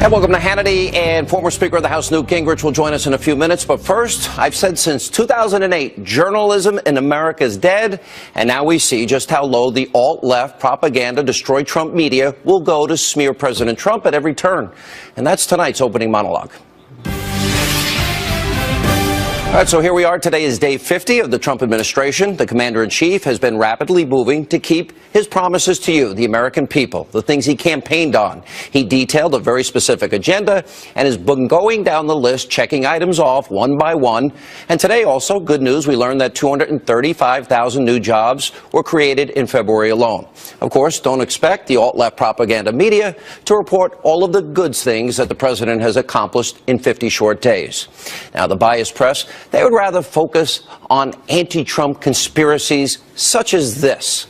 And welcome to Hannity, and former Speaker of the House Newt Gingrich will join us in a few minutes. But first, I've said since 2008, journalism in America is dead, and now we see just how low the alt-left propaganda destroy Trump media will go to smear President Trump at every turn. And that's tonight's opening monologue. All right, so here we are. Today is day 50 of the Trump administration. The commander-in-chief has been rapidly moving to keep his promises to you, the American people, the things he campaigned on. He detailed a very specific agenda and has been going down the list, checking items off one by one. And today also, good news, we learned that 235,000 new jobs were created in February alone. Of course, don't expect the alt-left propaganda media to report all of the good things that the president has accomplished in 50 short days. Now, the biased press, they would rather focus on anti-Trump conspiracies such as this.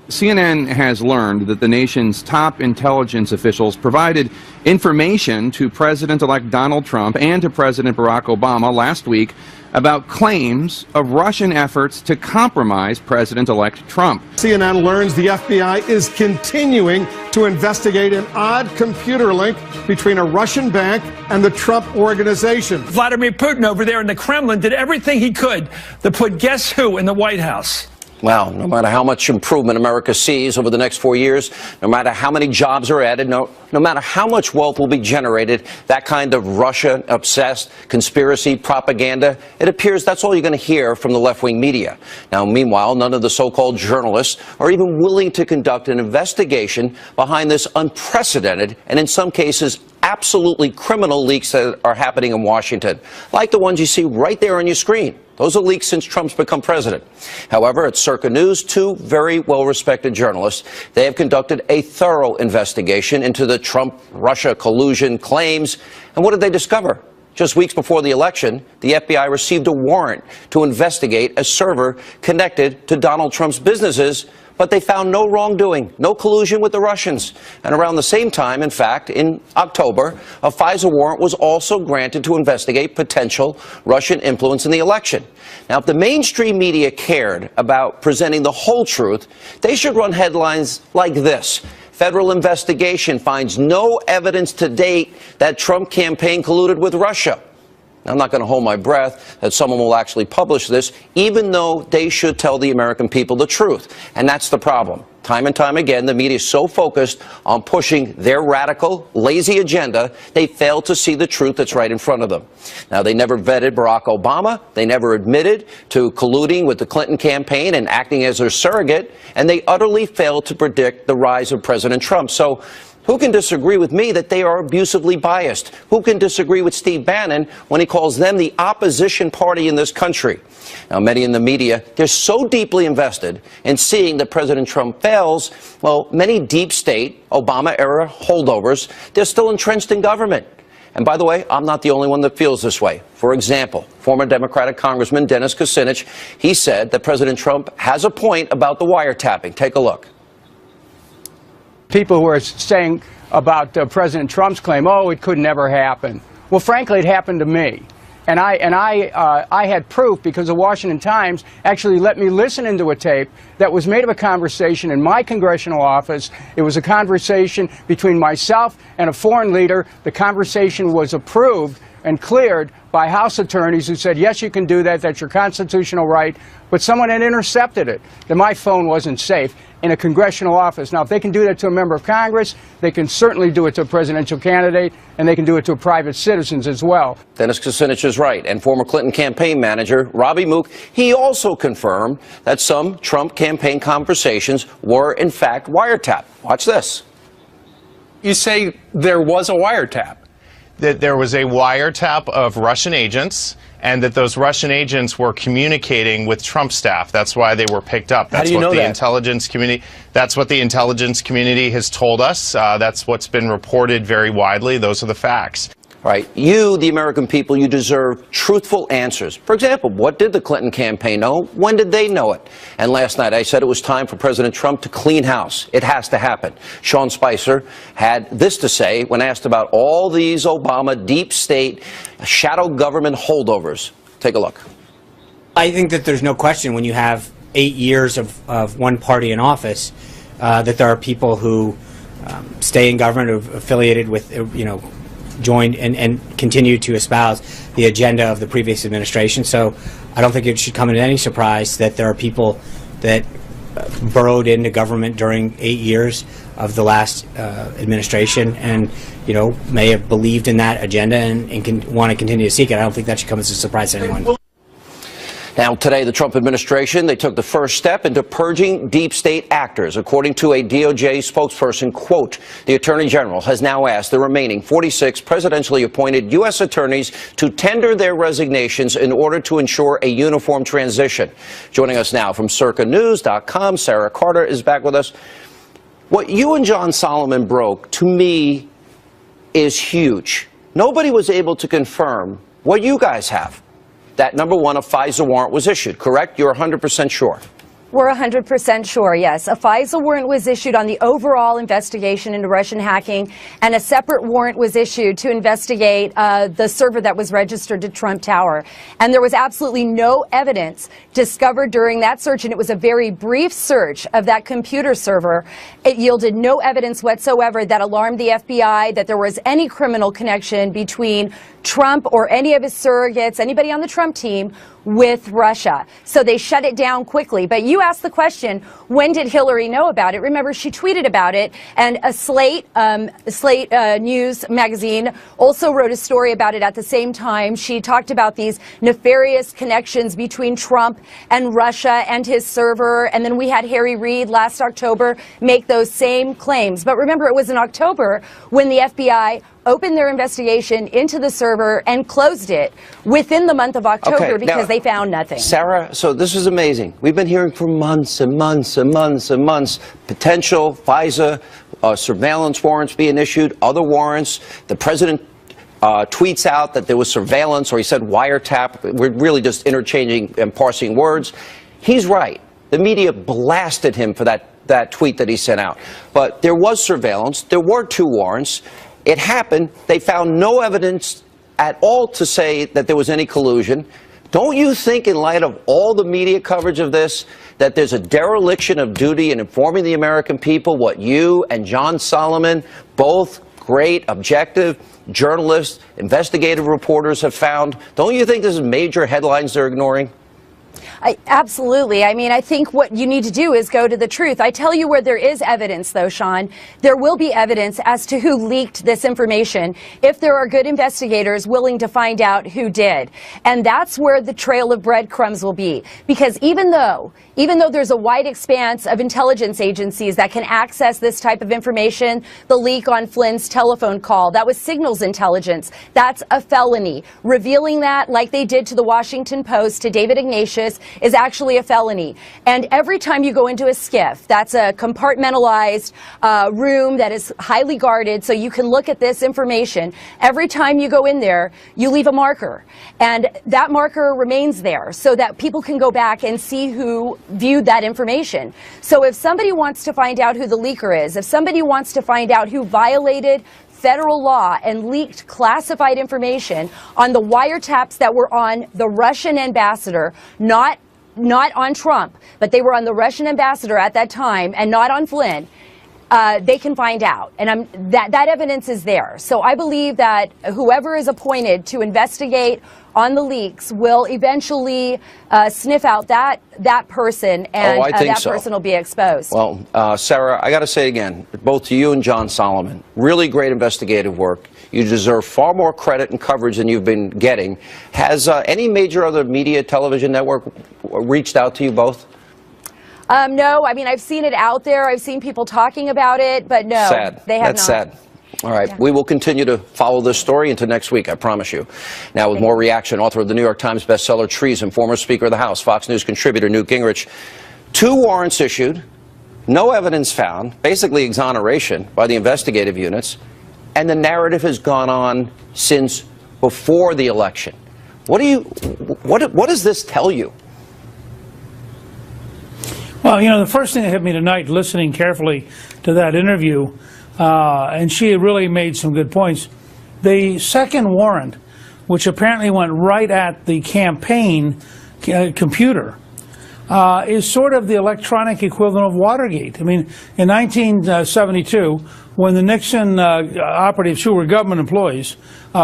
CNN has learned that the nation's top intelligence officials provided information to President-elect Donald Trump and to President Barack Obama last week about claims of Russian efforts to compromise President-elect Trump. CNN learns the FBI is continuing to investigate an odd computer link between a Russian bank and the Trump organization. Vladimir Putin over there in the Kremlin did everything he could to put guess who in the White House. Well, no matter how much improvement America sees over the next 4 years, no matter how many jobs are added, no matter how much wealth will be generated, that kind of Russia-obsessed conspiracy propaganda, it appears that's all you're going to hear from the left-wing media. Now, meanwhile, none of the so-called journalists are even willing to conduct an investigation behind this unprecedented and, in some cases, absolutely criminal leaks that are happening in Washington, like the ones you see right there on your screen. Those are leaks since Trump's become president. However, at Circa News, two very well-respected journalists, they have conducted a thorough investigation into the Trump-Russia collusion claims. And what did they discover? Just weeks before the election, the FBI received a warrant to investigate a server connected to Donald Trump's businesses, but they found no wrongdoing, no collusion with the Russians. And around the same time, in fact, in October, a FISA warrant was also granted to investigate potential Russian influence in the election. Now, if the mainstream media cared about presenting the whole truth, they should run headlines like this. Federal investigation finds no evidence to date that Trump campaign colluded with Russia. I'm not going to hold my breath that someone will actually publish this, even though they should tell the American people the truth. And that's the problem. Time and time again, the media is so focused on pushing their radical, lazy agenda, they fail to see the truth that's right in front of them. Now, they never vetted Barack Obama. They never admitted to colluding with the Clinton campaign and acting as their surrogate. And they utterly failed to predict the rise of President Trump. So who can disagree with me that they are abusively biased? Who can disagree with Steve Bannon when he calls them the opposition party in this country? Now, many in the media, they're so deeply invested in seeing that President Trump fails. Well, many deep state, Obama-era holdovers, they're still entrenched in government. And by the way, I'm not the only one that feels this way. For example, former Democratic Congressman Dennis Kucinich, he said that President Trump has a point about the wiretapping. Take a look. People who are saying about President Trump's claim, oh, it could never happen. Well, frankly, it happened to me. And I had proof because the Washington Times actually let me listen into a tape that was made of a conversation in my congressional office. It was a conversation between myself and a foreign leader. The conversation was approved and cleared by House attorneys who said, yes, you can do that, that's your constitutional right, but someone had intercepted it, that my phone wasn't safe in a congressional office. Now, if they can do that to a member of Congress, they can certainly do it to a presidential candidate, and they can do it to private citizens as well. Dennis Kucinich is right, and former Clinton campaign manager Robbie Mook, he also confirmed that some Trump campaign conversations were, in fact, wiretapped. Watch this. You say there was a wiretap. That there was a wiretap of Russian agents, and that those Russian agents were communicating with Trump staff. That's why they were picked up. That's what the intelligence community. That's what the intelligence community has told us. That's what's been reported very widely. Those are the facts. Right. You, the American people, you deserve truthful answers. For example, what did the Clinton campaign know? When did they know it? And last night I said it was time for President Trump to clean house. It has to happen. Sean Spicer had this to say when asked about all these Obama deep state shadow government holdovers. Take a look. I think that there's no question when you have 8 years of one party in office that there are people who stay in government, who've affiliated with, joined and continue to espouse the agenda of the previous administration. So I don't think it should come as any surprise that there are people that burrowed into government during 8 years of the last administration and, may have believed in that agenda and want to continue to seek it. I don't think that should come as a surprise to anyone. Now, today, the Trump administration, they took the first step into purging deep state actors. According to a DOJ spokesperson, quote, the Attorney General has now asked the remaining 46 presidentially appointed U.S. attorneys to tender their resignations in order to ensure a uniform transition. Joining us now from circanews.com, Sarah Carter is back with us. What you and John Solomon broke, to me, is huge. Nobody was able to confirm what you guys have. That, number one, a FISA warrant was issued, correct? You're 100% sure. We're 100% sure, yes. A FISA warrant was issued on the overall investigation into Russian hacking, and a separate warrant was issued to investigate the server that was registered to Trump Tower. And there was absolutely no evidence discovered during that search, and it was a very brief search of that computer server. It yielded no evidence whatsoever that alarmed the FBI that there was any criminal connection between Trump or any of his surrogates, anybody on the Trump team, with Russia. So they shut it down quickly. But you asked the question, when did Hillary know about it? Remember, she tweeted about it, and a Slate News magazine also wrote a story about it at the same time. She talked about these nefarious connections between Trump and Russia and his server, and then we had Harry Reid last October make those same claims. But remember, it was in October when the FBI opened their investigation into the server and closed it within the month of October because they found nothing. Sarah, so this is amazing. We've been hearing for months and months and months and months potential FISA surveillance warrants being issued, other warrants. The president tweets out that there was surveillance, or he said wiretap. We're really just interchanging and parsing words. He's right. The media blasted him for that tweet that he sent out. But there was surveillance. There were 2 warrants. It happened. They found no evidence at all to say that there was any collusion. Don't you think, in light of all the media coverage of this, that there's a dereliction of duty in informing the American people what you and John Solomon, both great, objective journalists, investigative reporters, have found? Don't you think this is major headlines they're ignoring? Absolutely. I mean, I think what you need to do is go to the truth. I tell you where there is evidence, though, Sean. There will be evidence as to who leaked this information if there are good investigators willing to find out who did. And that's where the trail of breadcrumbs will be. Because even though there's a wide expanse of intelligence agencies that can access this type of information, the leak on Flynn's telephone call, that was signals intelligence. That's a felony. Revealing that, like they did to the Washington Post, to David Ignatius, is actually a felony. And every time you go into a SCIF, that's a compartmentalized room that is highly guarded so you can look at this information. Every time you go in there, you leave a marker. And that marker remains there so that people can go back and see who viewed that information. So if somebody wants to find out who the leaker is, if somebody wants to find out who violated federal law and leaked classified information on the wiretaps that were on the Russian ambassador, not on Trump, but they were on the Russian ambassador at that time and not on Flynn, they can find out. And that evidence is there. So I believe that whoever is appointed to investigate on the leaks will eventually sniff out that person, and that person will be exposed. Well, Sarah, I got to say again, both to you and John Solomon, really great investigative work. You deserve far more credit and coverage than you've been getting. Has any major other media television network reached out to you both? No, I mean, I've seen it out there. I've seen people talking about it, but no, they have not. That's sad. All right. We will continue to follow this story into next week, I promise you. Now, with more reaction, author of the New York Times bestseller Treason, former Speaker of the House, Fox News contributor Newt Gingrich. 2 warrants issued, no evidence found, basically exoneration by the investigative units, and the narrative has gone on since before the election. What does this tell you? Well, you know, the first thing that hit me tonight, listening carefully to that interview, and she really made some good points. The second warrant, which apparently went right at the campaign computer, is sort of the electronic equivalent of Watergate. I mean, in 1972, when the Nixon operatives, who were government employees,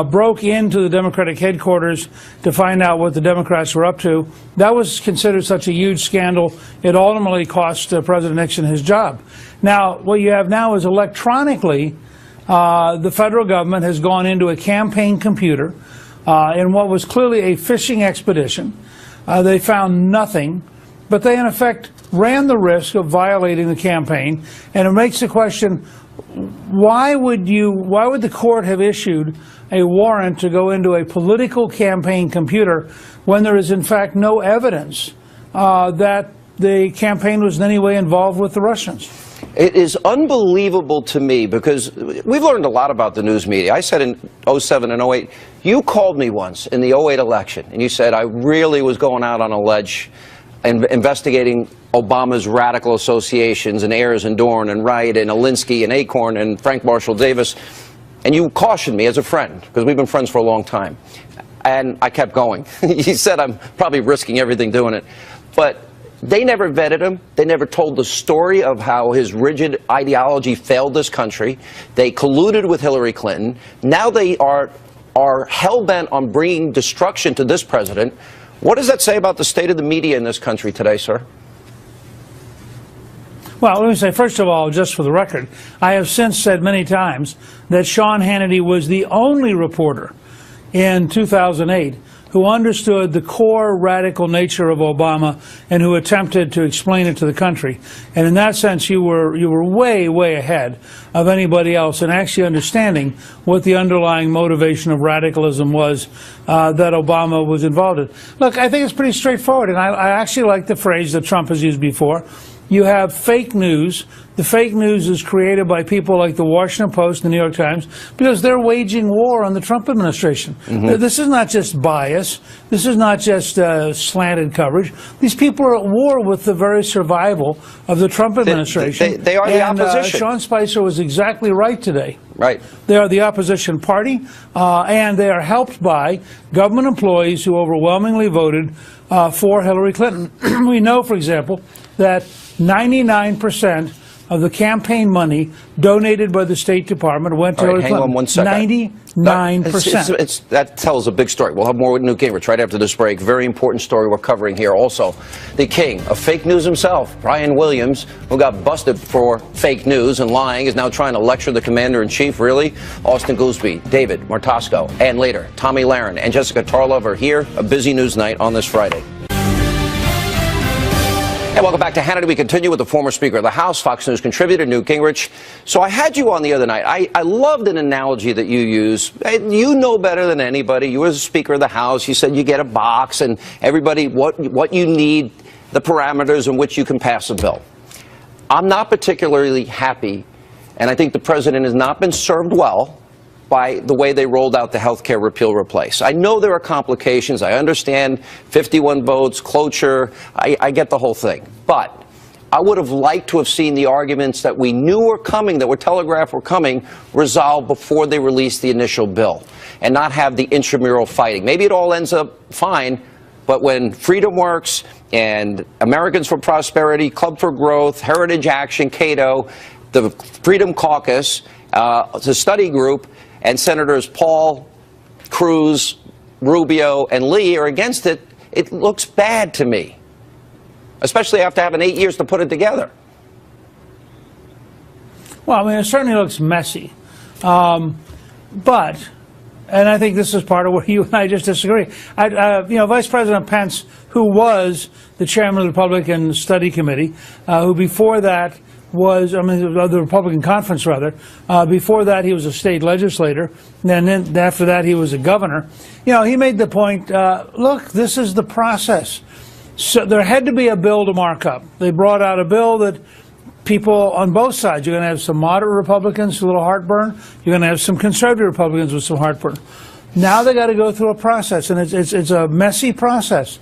broke into the Democratic headquarters to find out what the Democrats were up to, that was considered such a huge scandal, it ultimately cost President Nixon his job. Now, what you have now is electronically, the federal government has gone into a campaign computer in what was clearly a fishing expedition. They found nothing, but they in effect ran the risk of violating the campaign, and it makes the question, why would the court have issued a warrant to go into a political campaign computer when there is in fact no evidence that the campaign was in any way involved with the Russians? It is unbelievable to me, because we've learned a lot about the news media. I said in 07 and 08, you called me once in the 08 election, and you said I really was going out on a ledge and investigating Obama's radical associations and Ayers and Dorn and Wright and Alinsky and Acorn and Frank Marshall Davis. And you cautioned me as a friend, because we've been friends for a long time. And I kept going. You said I'm probably risking everything doing it. But they never vetted him. They never told the story of how his rigid ideology failed this country. They colluded with Hillary Clinton. Now they are hell-bent on bringing destruction to this president. What does that say about the state of the media in this country today, sir? Well, let me say, first of all, just for the record, I have since said many times that Sean Hannity was the only reporter in 2008 who understood the core radical nature of Obama and who attempted to explain it to the country. And in that sense, you were way, way ahead of anybody else in actually understanding what the underlying motivation of radicalism was that Obama was involved in. Look, I think it's pretty straightforward, and I actually like the phrase that Trump has used before. You have fake news. The fake news is created by people like the Washington Post and the New York Times because they're waging war on the Trump administration. This is not just bias. This is not just slanted coverage. These people are at war with the very survival of the Trump administration. They are the opposition. Sean Spicer was exactly right today. Right. They are the opposition party, and they are helped by government employees who overwhelmingly voted for Hillary Clinton. We know, for example, that 99% of the campaign money donated by the State Department went to Hillary Clinton. Hang on one second. 99%. That tells a big story. We'll have more with Newt Gingrich right after this break. Very important story we're covering here. Also, the king of fake news himself, Brian Williams, who got busted for fake news and lying, is now trying to lecture the commander-in-chief. Really? Austin Goolsbee, David Martosco, and later, Tommy Lahren and Jessica Tarlov are here. A busy news night on this Friday. And welcome back to Hannity. We continue with the former Speaker of the House, Fox News contributor, Newt Gingrich. So I had you on the other night. I loved an analogy that you use. You know better than anybody. You were the Speaker of the House. You said you get a box and everybody, what you need, the parameters in which you can pass a bill. I'm not particularly happy, and I think the president has not been served well by the way they rolled out the health care repeal replace. I know there are complications. I understand 51 votes, cloture. I get the whole thing. But I would have liked to have seen the arguments that we knew were coming, that were telegraphed were coming, resolved before they released the initial bill and not have the intramural fighting. Maybe it all ends up fine, but when Freedom Works and Americans for Prosperity, Club for Growth, Heritage Action, Cato, the Freedom Caucus, the study group, and Senators Paul, Cruz, Rubio, and Lee are against it, it looks bad to me, especially after having 8 years to put it together. Well, I mean, it certainly looks messy. But, and I think this is part of where you and I just disagree, Vice President Pence, who was the chairman of the Republican Study Committee, who before that was, the Republican Conference, rather. Before that, he was a state legislator. And then after that, he was a governor. He made the point, look, this is the process. So there had to be a bill to mark up. They brought out a bill that people on both sides, you're going to have some moderate Republicans with a little heartburn. You're going to have some conservative Republicans with some heartburn. Now they got to go through a process, and it's a messy process.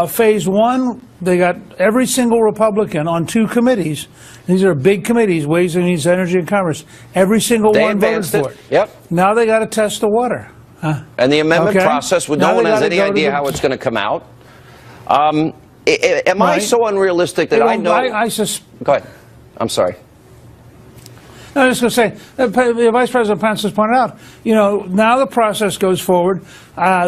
Phase one, they got every single Republican on 2 committees. These are big committees, Ways and Means, Energy and Commerce. Every single one voted for it. Yep. Now they got to test the water. And the amendment process, no one has any idea how it's going to come out. Am I so unrealistic that I know? Go ahead. I'm sorry. I was just going to say, Vice President Pence has pointed out, now the process goes forward.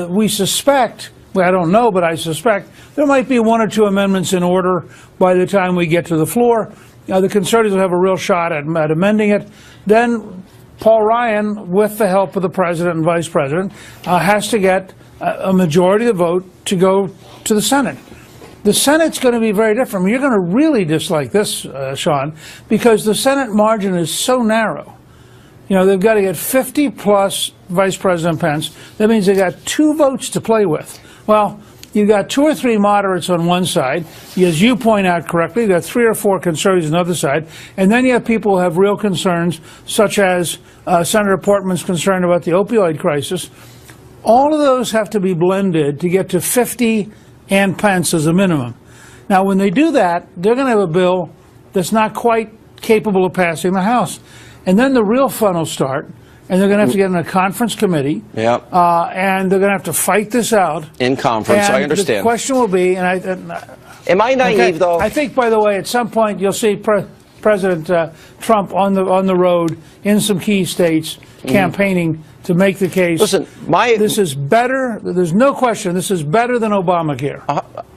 We suspect, well, I don't know, but I suspect there might be 1 or 2 amendments in order by the time we get to the floor. The conservatives will have a real shot at amending it. Then Paul Ryan, with the help of the president and vice president, has to get a majority of the vote to go to the Senate. The Senate's going to be very different. You're going to really dislike this, Sean, because the Senate margin is so narrow. They've got to get 50 plus Vice President Pence. That means they've got 2 votes to play with. Well, you've got 2 or 3 moderates on one side. As you point out correctly, you've got 3 or 4 conservatives on the other side. And then you have people who have real concerns, such as Senator Portman's concern about the opioid crisis. All of those have to be blended to get to 50 and Pence as a minimum. Now, when they do that, they're going to have a bill that's not quite capable of passing the House. And then the real fun will start, and they're going to have to get in a conference committee. Yep. And they're going to have to fight this out. In conference, and I understand. The question will be, am I naive, though? I think, by the way, at some point you'll see President Trump on the road in some key states campaigning to make the case. Listen, this is better. There's no question. This is better than Obamacare.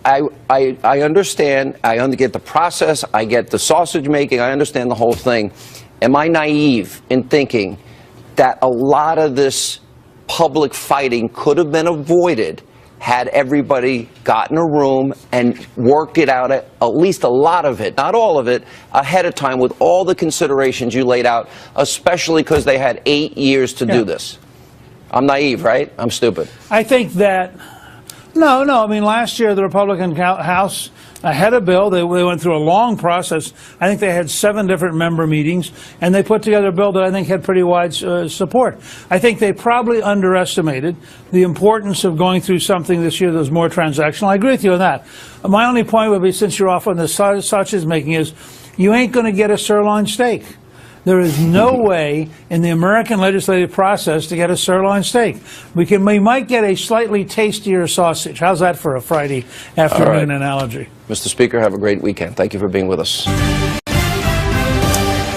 I understand. I get the process. I get the sausage making. I understand the whole thing. Am I naive in thinking that a lot of this public fighting could have been avoided had everybody gotten a room and worked it out, at least a lot of it, not all of it, ahead of time with all the considerations you laid out, especially because they had 8 years to do this? I'm naive, right? I'm stupid. I think that, no. I mean, last year the Republican House had a bill. They went through a long process. I think they had 7 different member meetings, and they put together a bill that I think had pretty wide support. I think they probably underestimated the importance of going through something this year that was more transactional. I agree with you on that. My only point would be, since you're off on the sausage making, is you ain't going to get a sirloin steak. There is no way in the American legislative process to get a sirloin steak. We might get a slightly tastier sausage. How's that for a Friday afternoon analogy? Mr. Speaker, have a great weekend. Thank you for being with us.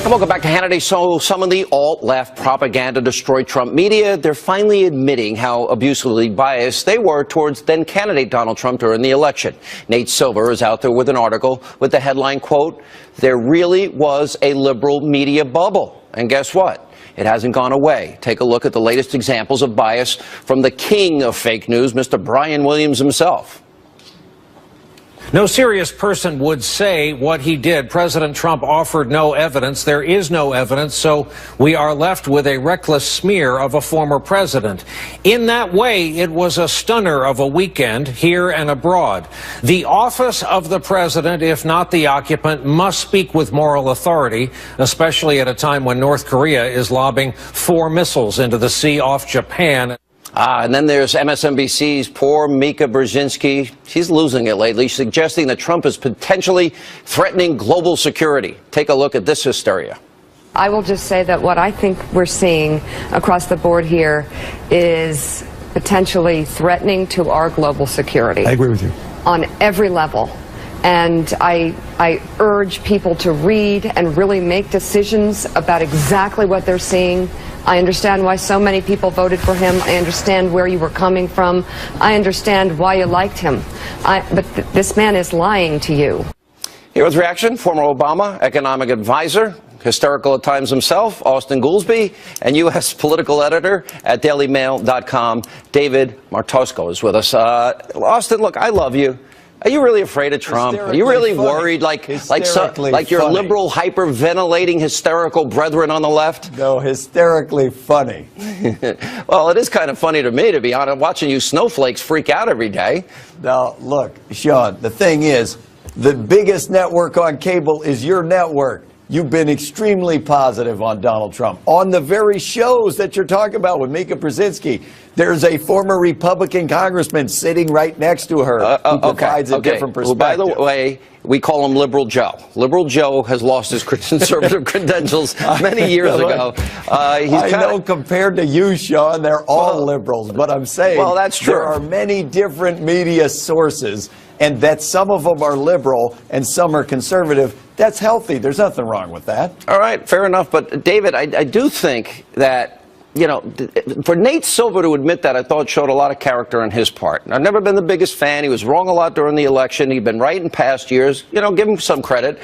And welcome back to Hannity. So some of the alt-left propaganda destroyed Trump media. They're finally admitting how abusively biased they were towards then-candidate Donald Trump during the election. Nate Silver is out there with an article with the headline, quote, "There really was a liberal media bubble." And guess what? It hasn't gone away. Take a look at the latest examples of bias from the king of fake news, Mr. Brian Williams himself. No serious person would say what he did. President Trump offered no evidence. There is no evidence, so we are left with a reckless smear of a former president. In that way, it was a stunner of a weekend here and abroad. The office of the president, if not the occupant, must speak with moral authority, especially at a time when North Korea is lobbing 4 missiles into the sea off Japan. And then there's MSNBC's poor Mika Brzezinski. She's losing it lately, suggesting that Trump is potentially threatening global security. Take a look at this hysteria. I will just say that what I think we're seeing across the board here is potentially threatening to our global security. I agree with you. On every level. And I urge people to read and really make decisions about exactly what they're seeing. I understand why so many people voted for him. I understand where you were coming from. I understand why you liked him. But this man is lying to you. Here with reaction, former Obama economic advisor, hysterical at times himself, Austin Goolsbee, and U.S. political editor at dailymail.com, David Martosco is with us. Austin, look, I love you. Are you really afraid of Trump? Are you really worried, like your liberal, hyperventilating, hysterical brethren on the left? No, hysterically funny. Well, it is kind of funny to me, to be honest, watching you snowflakes freak out every day. Now, look, Sean, the thing is, the biggest network on cable is your network. You've been extremely positive on Donald Trump. On the very shows that you're talking about with Mika Brzezinski, there's a former Republican congressman sitting right next to her who provides a different perspective. Well, by the way, we call him Liberal Joe. Liberal Joe has lost his conservative credentials many years ago. I know compared to you, Sean, they're all liberals, but I'm saying well, that's true. There are many different media sources. and that some of them are liberal and some are conservative, that's healthy. There's nothing wrong with that. All right, fair enough. But, David, I do think that, you know, for Nate Silver to admit that, I thought showed a lot of character on his part. I've never been the biggest fan. He was wrong a lot during the election. He'd been right in past years. You know, give him some credit.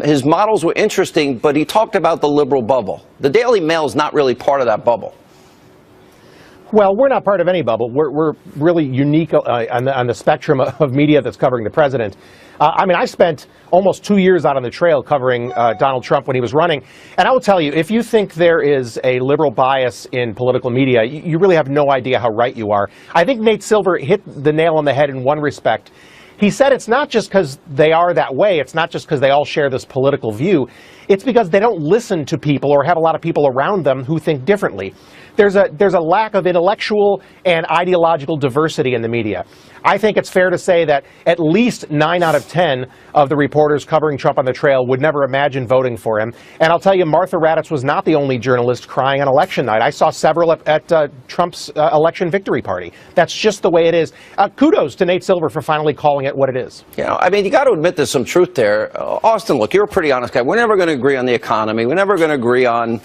His models were interesting, but he talked about the liberal bubble. The Daily Mail is not really part of that bubble. Well, we're not part of any bubble. We're really unique on the spectrum of media that's covering the president. I mean, I spent almost 2 years out on the trail covering Donald Trump when he was running. And I will tell you, if you think there is a liberal bias in political media, you really have no idea how right you are. I think Nate Silver hit the nail on the head in one respect. He said it's not just because they are that way. It's not just because they all share this political view. It's because they don't listen to people or have a lot of people around them who think differently. There's a lack of intellectual and ideological diversity in the media. I think it's fair to say that at least 9 out of 10 of the reporters covering Trump on the trail would never imagine voting for him. And I'll tell you, Martha Raddatz was not the only journalist crying on election night. I saw several at Trump's election victory party. That's just the way it is. Kudos to Nate Silver for finally calling it what it is. You know, I mean, you got to admit there's some truth there. Austin, look, you're a pretty honest guy. We're never going to agree on the economy. We're never going to agree on,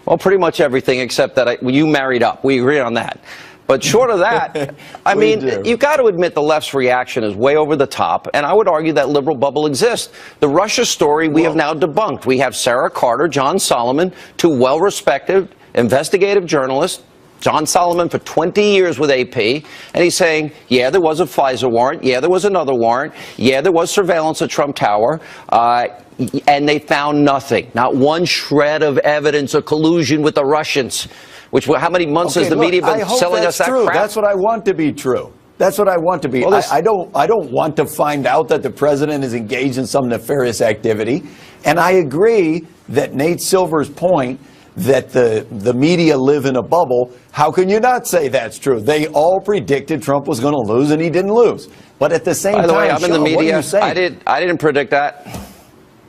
well, pretty much everything except that you married up. We agree on that. But short of that, I mean, you got to admit the left's reaction is way over the top, and I would argue that liberal bubble exists. The Russia story we have now debunked. We have Sarah Carter, John Solomon, two well-respected investigative journalists. John Solomon for 20 years with AP, and he's saying, yeah, there was a FISA warrant, yeah, there was another warrant, yeah, there was surveillance at Trump Tower, and they found nothing. Not one shred of evidence of collusion with the Russians. Which, how many months has the media been selling us that crap? That's what I want to be true. That's what I want to be. Well, I don't want to find out that the president is engaged in some nefarious activity. And I agree that Nate Silver's point that the media live in a bubble, how can you not say that's true? They all predicted Trump was going to lose, and he didn't lose. But at the same time, by the way, I'm in the media. I didn't predict that.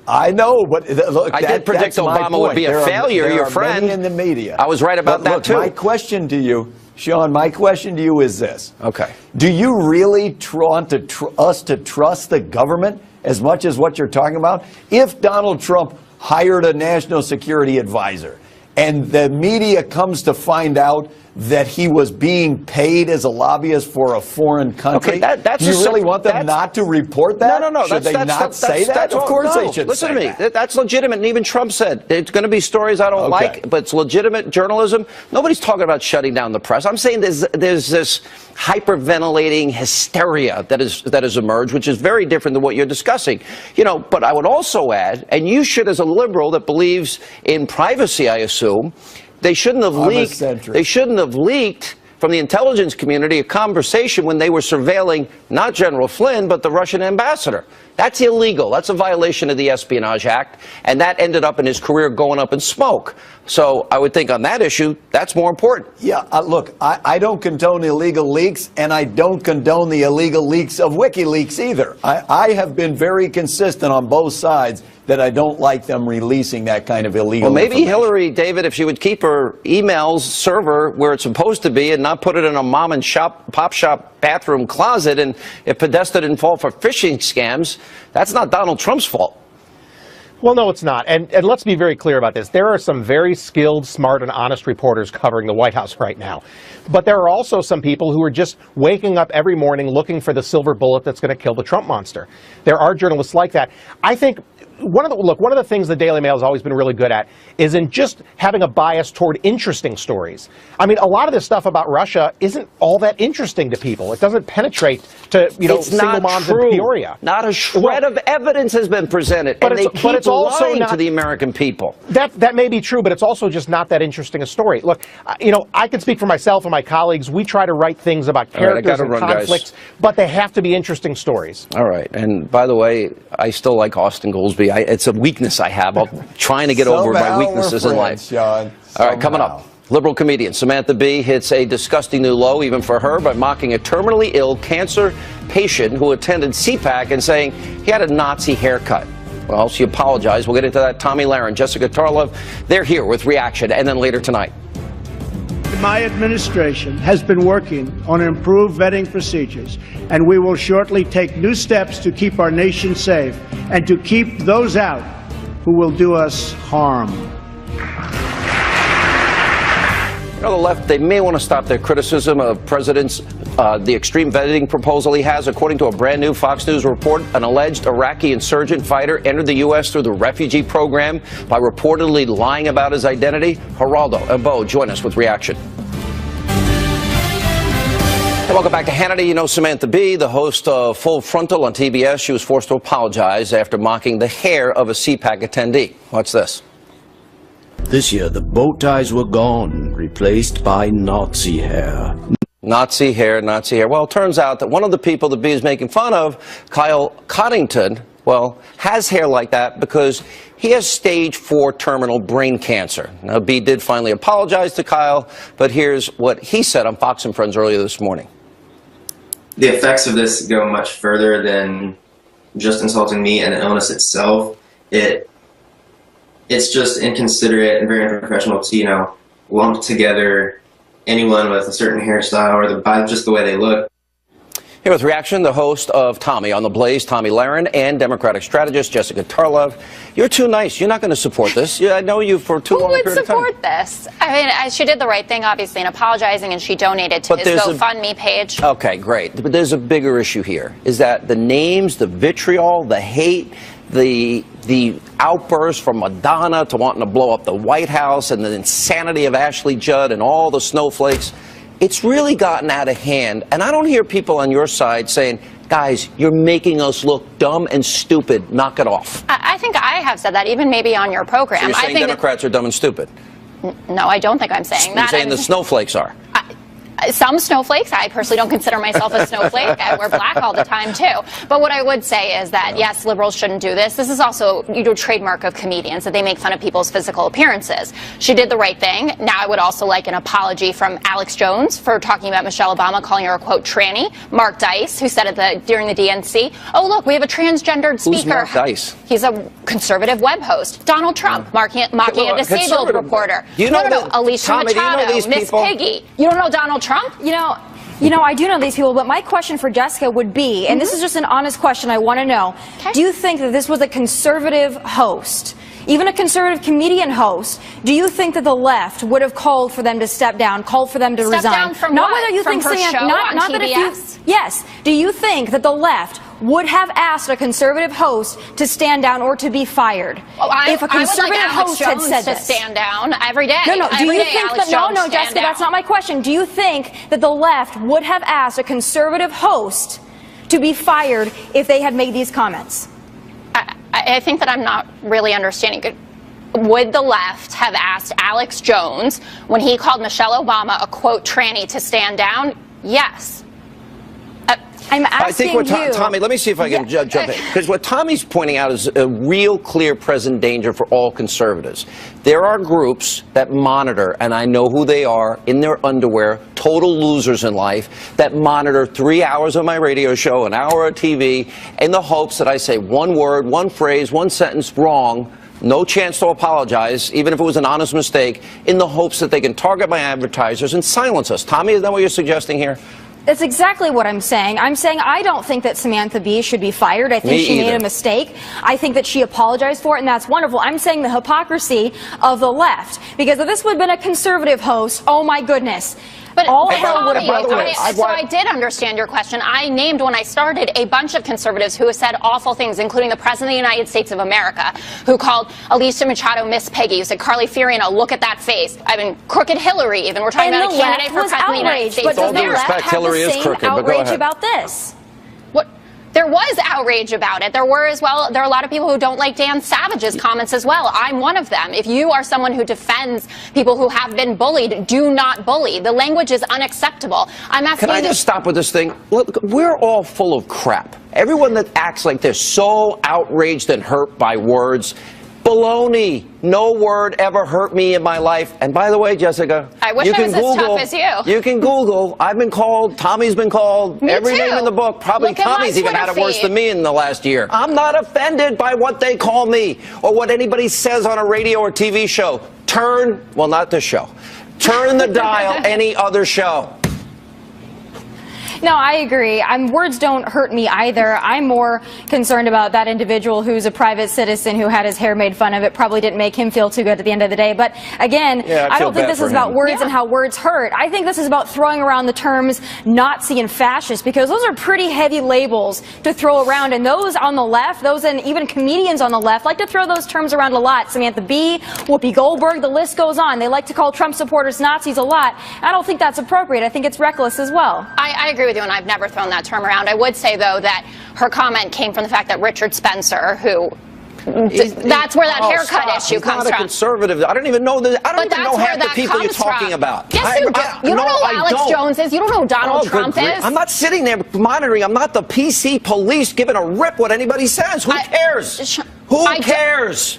I know, but look, I did predict Obama would be a failure, your friend. In the media. I was right about that, too. My question to you, Sean, my question to you is this. Okay. Do you really want us to trust the government as much as what you're talking about? If Donald Trump hired a national security advisor and the media comes to find out that he was being paid as a lobbyist for a foreign country, do you really want them not to report that? No. Should they not say that? Of course they should Listen say to me. That's legitimate, and even Trump said it's going to be stories I don't like, but it's legitimate journalism. Nobody's talking about shutting down the press. I'm saying there's this hyperventilating hysteria that has emerged, which is very different than what you're discussing. You know, but I would also add, and you should, as a liberal that believes in privacy, I assume, they shouldn't have leaked. They shouldn't have leaked from the intelligence community a conversation when they were surveilling not General Flynn, but the Russian ambassador. That's illegal. That's a violation of the Espionage Act, and that ended up in his career going up in smoke. So I would think on that issue, that's more important. Yeah, look, I don't condone illegal leaks, and I don't condone the illegal leaks of WikiLeaks either. I have been very consistent on both sides that I don't like them releasing that kind of illegal maybe Hillary, David, if she would keep her emails server where it's supposed to be and not put it in a mom and pop shop bathroom closet, and if Podesta didn't fall for phishing scams, that's not Donald Trump's fault. Well, no, it's not. And let's be very clear about this. There are some very skilled, smart, and honest reporters covering the White House right now. But there are also some people who are just waking up every morning looking for the silver bullet that's going to kill the Trump monster. There are journalists like that. I think one of the things the Daily Mail has always been really good at is in just having a bias toward interesting stories. I mean, a lot of this stuff about Russia isn't all that interesting to people. It doesn't penetrate to, single moms in Peoria. Not a shred of evidence has been presented, and they keep lying to the American people. That may be true, but it's also just not that interesting a story. Look, I can speak for myself and my colleagues. We try to write things about characters and conflicts, but they have to be interesting stories. All right. And by the way, I still like Austin Goolsbee. It's a weakness I have. I'm trying to get over my weaknesses in life. Sean, all right, coming up. Liberal comedian Samantha Bee hits a disgusting new low, even for her, by mocking a terminally ill cancer patient who attended CPAC and saying he had a Nazi haircut. Well, she apologized. We'll get into that. Tommy Lahren, Jessica Tarlov, they're here with reaction, and then later tonight. my administration has been working on improved vetting procedures, and we will shortly take new steps to keep our nation safe and to keep those out who will do us harm. You know, the left, they may want to stop their criticism of the extreme vetting proposal he has. According to a brand new Fox News report, an alleged Iraqi insurgent fighter entered the U.S. through the refugee program by reportedly lying about his identity. Geraldo and Bo join us with reaction. Hey, welcome back to Hannity. You know Samantha Bee, the host of Full Frontal on TBS. She was forced to apologize after mocking the hair of a CPAC attendee. Watch this. This year, the bow ties were gone, replaced by Nazi hair. Nazi hair, Nazi hair. Well, it turns out that one of the people that Bee is making fun of, Kyle Coddington, well, has hair like that because he has stage 4 terminal brain cancer. Now, Bee did finally apologize to Kyle, but here's what he said on Fox and Friends earlier this morning. The effects of this go much further than just insulting me and the illness itself. It's just inconsiderate and very unprofessional to, you know, lump together anyone with a certain hairstyle or just the way they look. Here with reaction, the host of Tommy on the Blaze, Tommy Lahren, and Democratic strategist Jessica Tarlov. You're too nice. You're not going to support this. I know you for too long a period of time. Who would support this? I mean, she did the right thing, obviously, in apologizing, and she donated to his GoFundMe page. Okay, great. But there's a bigger issue here, is that the names, the vitriol, the hate, the outbursts from Madonna to wanting to blow up the White House and the insanity of Ashley Judd and all the snowflakes, it's really gotten out of hand. And I don't hear people on your side saying, guys, you're making us look dumb and stupid. Knock it off. I think I have said that, even maybe on your program. So you're saying Democrats are dumb and stupid? No, I don't think I'm saying that. You're saying the snowflakes are? Some snowflakes. I personally don't consider myself a snowflake. I wear black all the time, too. But what I would say is that, yes, liberals shouldn't do this. This is also a trademark of comedians, that they make fun of people's physical appearances. She did the right thing. Now I would also like an apology from Alex Jones for talking about Michelle Obama, calling her a, quote, tranny. Mark Dice, who said during the DNC, oh, look, we have a transgendered speaker. Who's Mark Dice? He's a conservative web host. Donald Trump, mocking a disabled reporter. No, Alicia Machado, Miss Piggy. You don't know Donald Trump? You know, I do know these people, but my question for Jessica would be, and this is just an honest question I want to know, do you think that this was a conservative host, even a conservative comedian host? Do you think that the left would have called for them to step down, called for them to resign? Step down from not what? Whether you from think her show not on that TBS? Yes. Do you think that the left would have asked a conservative host to stand down or to be fired if a conservative host had said to stand down every day? No. Do you think that? No, Jessica, that's not my question. Do you think that the left would have asked a conservative host to be fired if they had made these comments? I think that I'm not really understanding. Would the left have asked Alex Jones, when he called Michelle Obama a, quote, tranny, to stand down? Yes. I'm asking I think what Tommy, let me see if I can jump in. Because what Tommy's pointing out is a real clear present danger for all conservatives. There are groups that monitor, and I know who they are, in their underwear, total losers in life, that monitor 3 hours of my radio show, an hour of TV, in the hopes that I say one word, one phrase, one sentence wrong, no chance to apologize, even if it was an honest mistake, in the hopes that they can target my advertisers and silence us. Tommy, is that what you're suggesting here? That's exactly what I'm saying. I'm saying I don't think that Samantha Bee should be fired. I think she made a mistake. I think that she apologized for it, and that's wonderful. I'm saying the hypocrisy of the left. Because if this would have been a conservative host, oh my goodness. But all hell would have broken loose. So I did understand your question. I named, when I started, a bunch of conservatives who have said awful things, including the President of the United States of America, who called Alicia Machado Miss Peggy, who said Carly Fiorina, look at that face. I mean, crooked Hillary, even. We're talking about a candidate for President of the United States. But does the left have the same outrage about this? What? There was outrage about it. There were as well. There are a lot of people who don't like Dan Savage's comments as well. I'm one of them. If you are someone who defends people who have been bullied, do not bully. The language is unacceptable. I'm asking. Can I just stop with this thing? Look, we're all full of crap. Everyone that acts like they're so outraged and hurt by words. Baloney. No word ever hurt me in my life. And by the way, Jessica, I wish you I can was Google, as tough as you. You can Google. I've been called. Tommy's been called. Me every too. name in the book. Probably Look at my Tommy's even had it Twitter worse feed. than me in the last year. I'm not offended by what they call me or what anybody says on a radio or TV show. Well, not this show. Turn the dial any other show. No, I agree. Words don't hurt me either. I'm more concerned about that individual who's a private citizen who had his hair made fun of. It probably didn't make him feel too good at the end of the day. But again, I don't think this is about words and how words hurt. I think this is about throwing around the terms Nazi and fascist, because those are pretty heavy labels to throw around. And those on the left, those and even comedians on the left like to throw those terms around a lot. Samantha Bee, Whoopi Goldberg, the list goes on. They like to call Trump supporters Nazis a lot. I don't think that's appropriate. I think it's reckless as well. I agree with you, and I've never thrown that term around. I would say, though, that her comment came from the fact that Richard Spencer, who that's where that haircut issue comes from. He's not a conservative. I don't even know that. I don't even know half the people you're talking about. Yes, you do. You don't know who Alex Jones is. You don't know who Donald Trump is. I'm not sitting there monitoring. I'm not the PC police giving a rip what anybody says. Who cares? Who cares?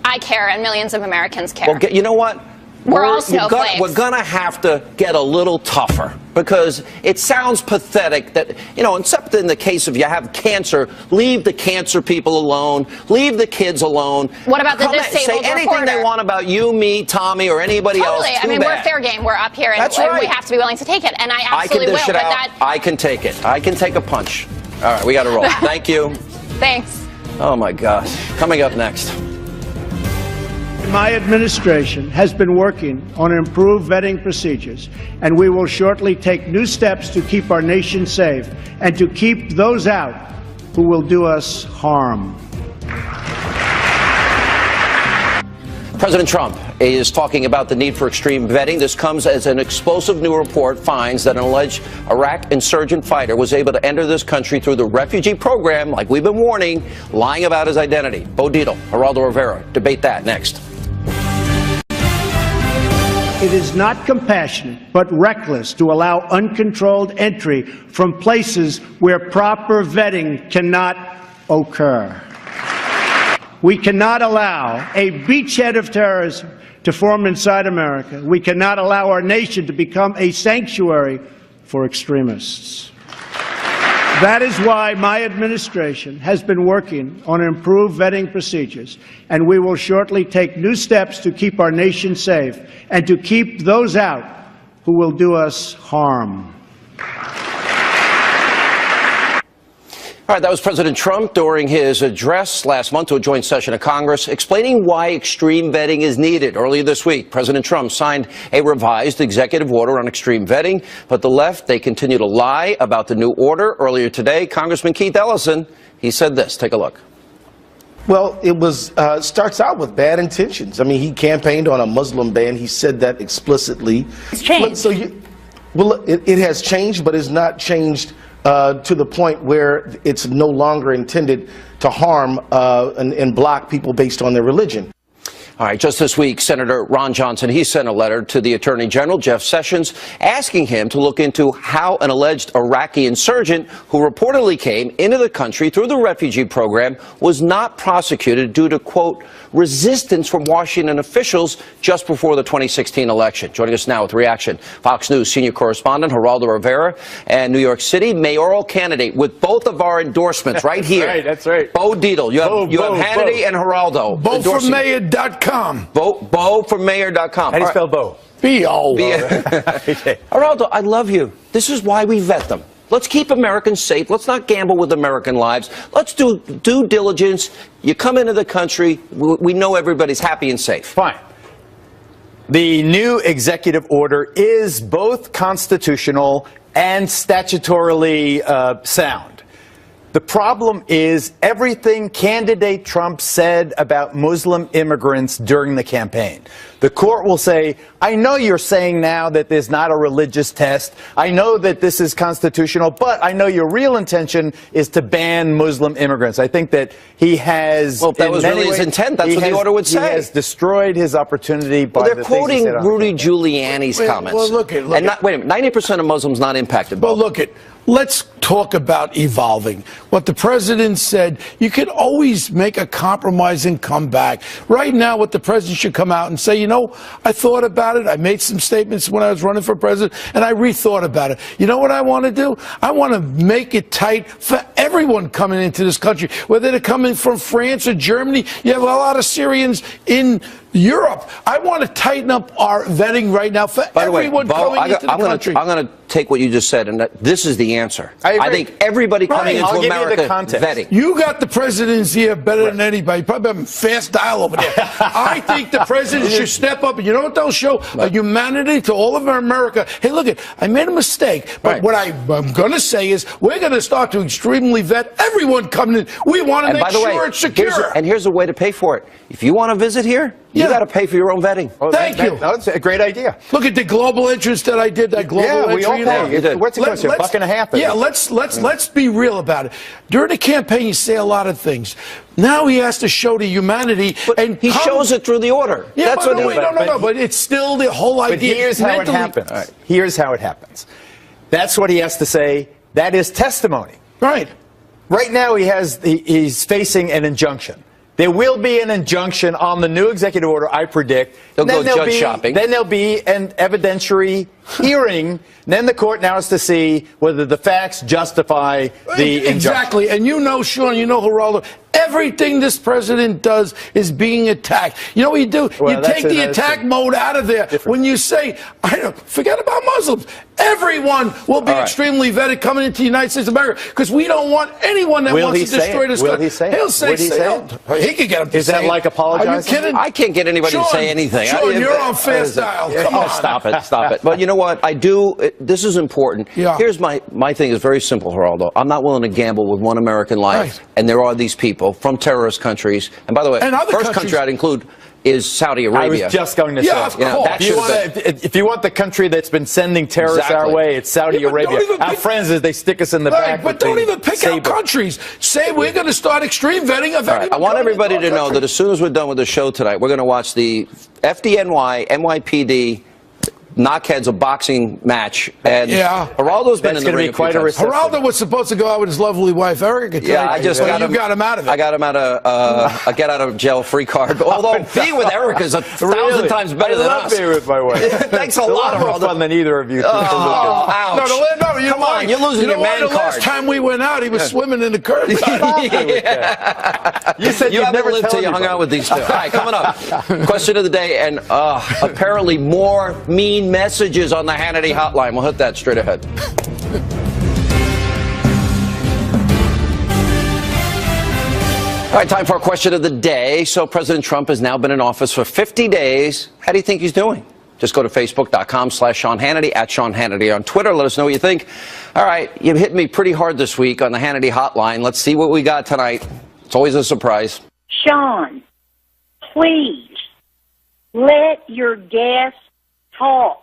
I care, and millions of Americans care. Well, you know what? We're all snowflakes. We're going to have to get a little tougher, because it sounds pathetic that, except in the case of you have cancer, leave the cancer people alone, leave the kids alone. What about the disabled Say anything they want about you, me, Tommy, or anybody else. Totally. I mean, we're fair game. We're up here, and we have to be willing to take it. And I absolutely will. I can take it. I can take a punch. All right, we got to roll. Thank you. Thanks. Oh, my gosh. Coming up next. My administration has been working on improved vetting procedures, and we will shortly take new steps to keep our nation safe and to keep those out who will do us harm. President Trump is talking about the need for extreme vetting. This comes as an explosive new report finds that an alleged Iraq insurgent fighter was able to enter this country through the refugee program, like we've been warning, lying about his identity. Bo Dietl, Geraldo Rivera, debate that next. It is not compassionate, but reckless to allow uncontrolled entry from places where proper vetting cannot occur. We cannot allow a beachhead of terrorism to form inside America. We cannot allow our nation to become a sanctuary for extremists. That is why my administration has been working on improved vetting procedures, and we will shortly take new steps to keep our nation safe and to keep those out who will do us harm. All right, that was President Trump during his address last month to a joint session of Congress, explaining why extreme vetting is needed. Earlier this week, President Trump signed a revised executive order on extreme vetting, but the left, they continue to lie about the new order. Earlier today, Congressman Keith Ellison, he said this. Take a look. Well, it was starts out with bad intentions. I mean, he campaigned on a Muslim ban. He said that explicitly. It's changed. It has changed, but it's not changed to the point where it's no longer intended to harm and block people based on their religion. All right, just this week, Senator Ron Johnson, he sent a letter to the Attorney General, Jeff Sessions, asking him to look into how an alleged Iraqi insurgent who reportedly came into the country through the refugee program was not prosecuted due to, quote, resistance from Washington officials just before the 2016 election. Joining us now with reaction, Fox News senior correspondent Geraldo Rivera and New York City mayoral candidate with both of our endorsements right here. That's right. Bo Dietl. You have Hannity and Geraldo. BoForMayor.com. BoForMayor.com. How do you spell Bo? Geraldo, I love you. This is why we vet them. Let's keep Americans safe. Let's not gamble with American lives. Let's do due diligence. You come into the country, we know everybody's happy and safe. Fine. The new executive order is both constitutional and statutorily sound. The problem is everything candidate Trump said about Muslim immigrants during the campaign. The court will say, I know you're saying now that there's not a religious test. I know that this is constitutional, but I know your real intention is to ban Muslim immigrants. I think that he has... Well, if that was really his intent, that's what the order would say. He has destroyed his opportunity by they're quoting Rudy Giuliani's comments. Well, wait a minute, 90% of Muslims not impacted. Well, let's talk about evolving. What the president said, you can always make a compromise and come back. Right now, what the president should come out and say, I thought about it. I made some statements when I was running for president, and I rethought about it. You know what I want to do? I want to make it tight for everyone coming into this country, whether they're coming from France or Germany. You have a lot of Syrians in Europe. I want to tighten up our vetting right now for everyone coming into the country. I'm going to take what you just said, and this is the answer. I think everybody coming into America, vetting. You got the presidency here better than anybody. You probably have a fast dial over there. I think the president should step up. And you know what they'll show? A humanity to all of America. Hey, look, I made a mistake. But what I'm going to say is we're going to start to extremely vet everyone coming in. We want to make sure it's secure. Here's a way to pay for it. If you want to visit here, you got to pay for your own vetting. Thank you. That's a great idea. Look at the global entrance that I did. That global entry. We all pay. What's it cost you? $1.50. Yeah, let's be real about it. During the campaign, you say a lot of things. Now he has to show the humanity, and he shows it through the order. Yeah, that's but it's still the whole idea. But here's how it happens. Right. Here's how it happens. That's what he has to say. That is testimony. Right. Right now, he's facing an injunction. There will be an injunction on the new executive order, I predict. They'll go judge shopping. Then there'll be an evidentiary hearing. Then the court now has to see whether the facts justify the injunction. Exactly. And you know, Sean, you know, Geraldo, everything this president does is being attacked. You know what you do? Well, you take the attack mode out of there. When you say, forget about Muslims. Everyone will be extremely vetted coming into the United States of America because we don't want anyone that wants to destroy this country. Will he say He'll say it? He can get him to Is that like apologizing? Are you kidding? I can't get anybody to say anything. Sean, you're on fast dial. Come on. Stop it. But you know what? This is important. Yeah. Here's my thing is very simple, Geraldo. I'm not willing to gamble with one American life. Right. And there are these people from terrorist countries. And by the way, first country I'd include is Saudi Arabia. I was just going to say. Of course. If you want the country that's been sending terrorists our way, it's Saudi Arabia. Our friends, as they stick us in the back. But don't even pick out countries. Say we're going to start extreme vetting of everyone. I want everybody to know that as soon as we're done with the show tonight, we're going to watch the FDNY, NYPD, knockheads a boxing match, and Geraldo's been in the ring a few times. Geraldo was supposed to go out with his lovely wife Erica. Yeah, I just got him out of it. I got him out of a get out of jail free card. Although being with Erica is 1,000 times better than us. I love being with my wife. Thanks a lot, Geraldo. More fun than either of you. Ouch. No, come on, you're losing your man card. The last time we went out, he was swimming in the curb. You said you haven't lived till you hung out with these two. All right, coming up, question of the day, and apparently more mean messages on the Hannity hotline. We'll hit that straight ahead. All right, time for our question of the day. So President Trump has now been in office for 50 days. How do you think he's doing? Just go to Facebook.com/Sean Hannity, @Sean Hannity on Twitter. Let us know what you think. All right, you've hit me pretty hard this week on the Hannity hotline. Let's see what we got tonight. It's always a surprise. Sean, please let your guests talk.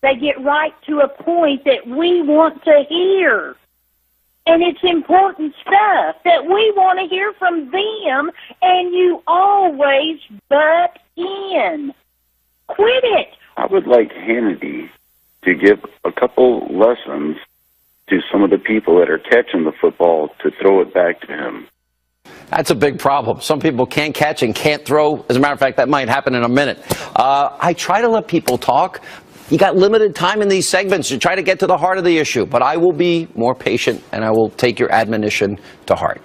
They get right to a point that we want to hear. And it's important stuff that we want to hear from them, and you always butt in. Quit it. I would like Hannity to give a couple lessons to some of the people that are catching the football to throw it back to him. That's a big problem. Some people can't catch and can't throw. As a matter of fact, that might happen in a minute. I try to let people talk. You got limited time in these segments to try to get to the heart of the issue, but I will be more patient and I will take your admonition to heart.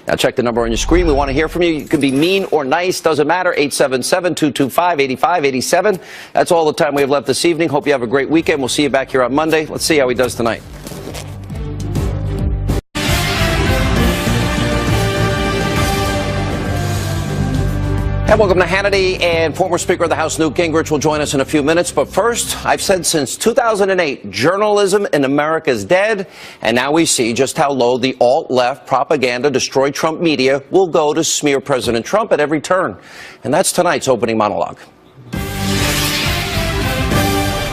Now check the number on your screen. We want to hear from you. You can be mean or nice. Doesn't matter. 877-225-8587. That's all the time we have left this evening. Hope you have a great weekend. We'll see you back here on Monday. Let's see how he does tonight. And welcome to Hannity, and former Speaker of the House Newt Gingrich will join us in a few minutes. But first, I've said since 2008, journalism in America is dead, and now we see just how low the alt-left propaganda, destroy Trump media will go to smear President Trump at every turn. And that's tonight's opening monologue.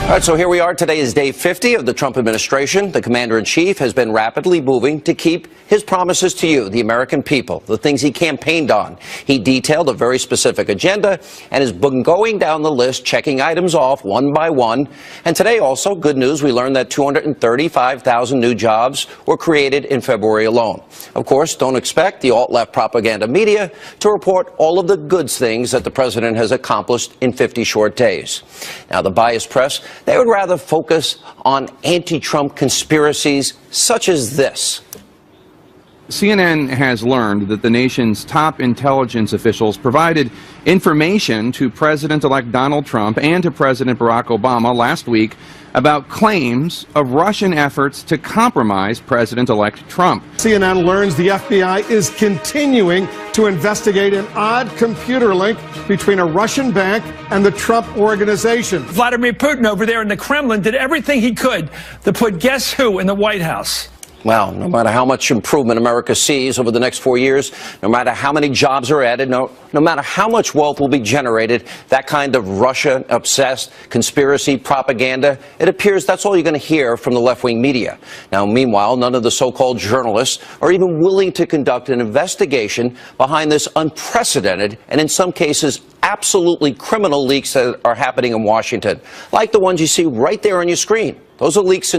All right, so here we are. Today is day 50 of the Trump administration. The commander-in-chief has been rapidly moving to keep his promises to you, the American people, the things he campaigned on. He detailed a very specific agenda and has been going down the list, checking items off one by one. And today also, good news, we learned that 235,000 new jobs were created in February alone. Of course, don't expect the alt-left propaganda media to report all of the good things that the president has accomplished in 50 short days. Now, the biased press, they would rather focus on anti-Trump conspiracies such as this. CNN has learned that the nation's top intelligence officials provided information to President-elect Donald Trump and to President Barack Obama last week about claims of Russian efforts to compromise President-elect Trump. CNN learns the FBI is continuing to investigate an odd computer link between a Russian bank and the Trump organization. Vladimir Putin over there in the Kremlin did everything he could to put guess who in the White House. Well, no matter how much improvement America sees over the next 4 years, no matter how many jobs are added, no matter how much wealth will be generated, that kind of Russia-obsessed conspiracy propaganda, it appears that's all you're going to hear from the left-wing media. Now, meanwhile, none of the so-called journalists are even willing to conduct an investigation behind this unprecedented and, in some cases, absolutely criminal leaks that are happening in Washington, like the ones you see right there on your screen. Those are leaks in